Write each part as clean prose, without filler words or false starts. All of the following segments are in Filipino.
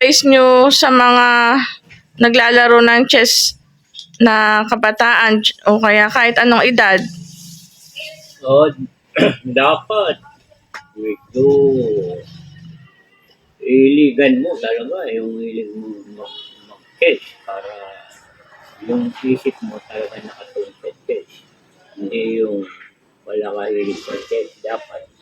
advice nyo sa mga naglalaro ng chess na kabataan o kaya kahit anong edad? So, dapat ito iligan mo talaga yung hilig mo mag-chess para yung isip mo talaga nakatuon sa chess. Hindi yung wala ka hilig sa chess. Dapat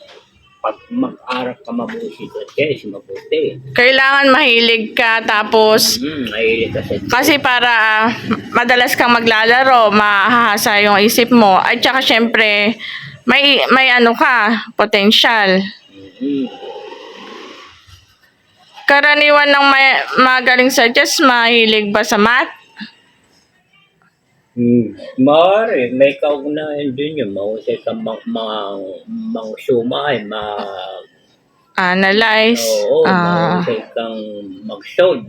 pag mag-aral ka mabuti sa chess, mabuti. Kailangan mahilig ka tapos Mahilig ka sa chess. kasi para madalas kang maglalaro, mahahasa yung isip mo. At saka syempre, may ano ka, potential. Karaniwan ng magaling sa chess, mahilig ba sa math? Maaari, may kaugnayan din yun. Mahusay ka sumay, Analyze. mahusay kang mag-solve.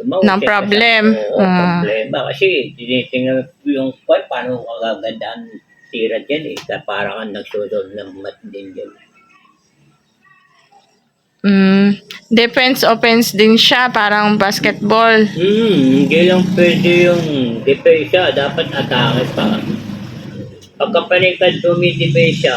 Ng problem. Problema. Kasi tinitingnan yung paano ka gagandaan tira dyan eh. Para kang nagsusolve ng math din dyan. Defense, offense din siya, parang basketball. Hindi lang pwede yung depensa, dapat atake pa. Pagka panikad dumidepensa,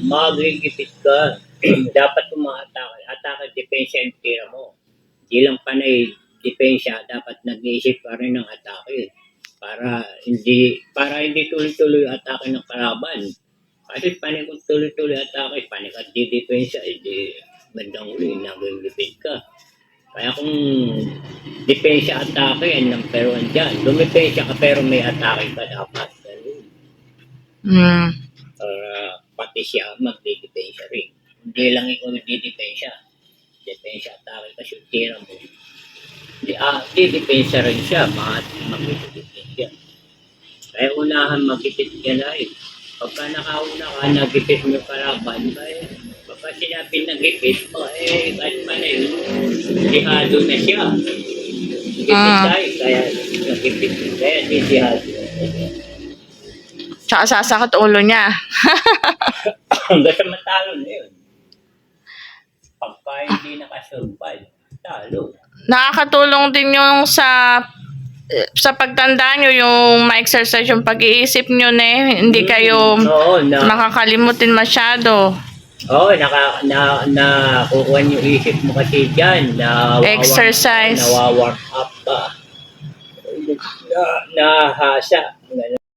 magigipit ka. Dapat atake, depensa yung tira mo. Hindi lang panay depensa, dapat nag-iisip pa rin ng atake. Para hindi tuloy-tuloy atake ng kalaban. Kasi panikad tuloy-tuloy atake, panikad di depensa, hindi bandang uli, nagigipit ka. Kaya kung depensa atake, yan lang pero andyan. Dumipensa ka pero may atake ka dapat. Pati siya magdidepensa rin. Hindi lang ikaw magdidepensa. Depensa atake kasi yung tira mo. Didepensa rin siya, magdidepensa. Kaya unahan magipit ka na eh. Pagka nakauna ka, nagipit mo yung kalaban, pagka sinabi nagipit mo, kahit man dihado na siya. Gipit tayo, kaya nagipit mo, kaya dihado. Tsaka sasakot ulo niya. Hanggang sa matalo na yun. Pagka hindi nakasurvive, talo. Nakakatulong din yung sa pagtanda nyo, yung ma-exercise yung pag-iisip nyo hindi kayo makakalimutin masyado. Nakukuha yung isip mo kasi dyan. Exercise. Nawawarm up ka. Nahasa.